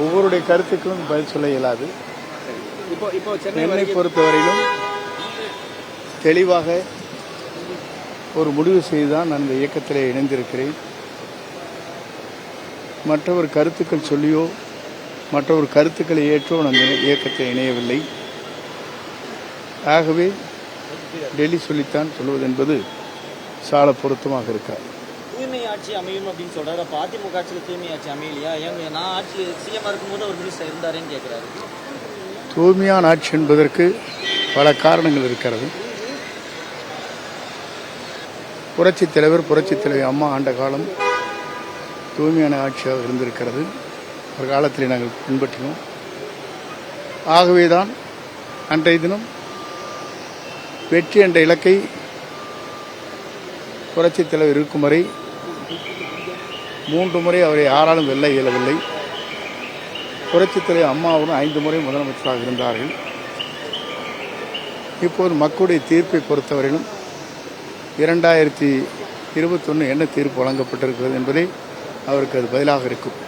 ஒவ்வொருடைய கருத்துக்களும் பதில் சொல்ல இயலாது. என்னை பொறுத்தவரையிலும் தெளிவாக ஒரு முடிவு செய்துதான் நான் இந்த இயக்கத்திலே இணைந்திருக்கிறேன். மற்றவர் கருத்துக்கள் சொல்லியோ மற்றவர் கருத்துக்களை ஏற்றோ நான் இந்த இயக்கத்தை இணையவில்லை. ஆகவே டெல்லி சொல்லித்தான் சொல்வது என்பது சால பொருத்தமாக இருக்காது. தூய்மை ஆட்சி அமையும் அப்படின்னு சொல்றாரு. அப்போ அதிமுக ஆட்சியில் தூய்மை ஆட்சி அமையலையா? ஏங்க நான் ஆட்சி சிஎம் இருக்கும்போது ஒரு மினிஸ்டர் இருந்தாருன்னு கேட்கிறாரு. தூய்மையான ஆட்சி என்பதற்கு பல காரணங்கள் இருக்கிறது. புரட்சித் தலைவர் அம்மா ஆண்ட காலம் தூய்மையான ஆட்சியாக இருந்திருக்கிறது. ஒரு காலத்தில் நாங்கள் பின்பற்றினோம். ஆகவேதான் அன்றைய தினம் வெற்றி என்ற இலக்கை புரட்சித் தலைவர் இருக்கும் வரை 3 முறை அவரை யாராலும் வெல்ல இயலவில்லை. புரட்சித் தலைவர் அம்மாவும் 5 முறை முதலமைச்சராக இருந்தார்கள். இப்போது மக்களுடைய தீர்ப்பை பொறுத்தவரையிலும் 2021 என்ன தீர்ப்பு வழங்கப்பட்டிருக்கிறது என்பதே அவருக்கு அது பதிலாக இருக்கும்.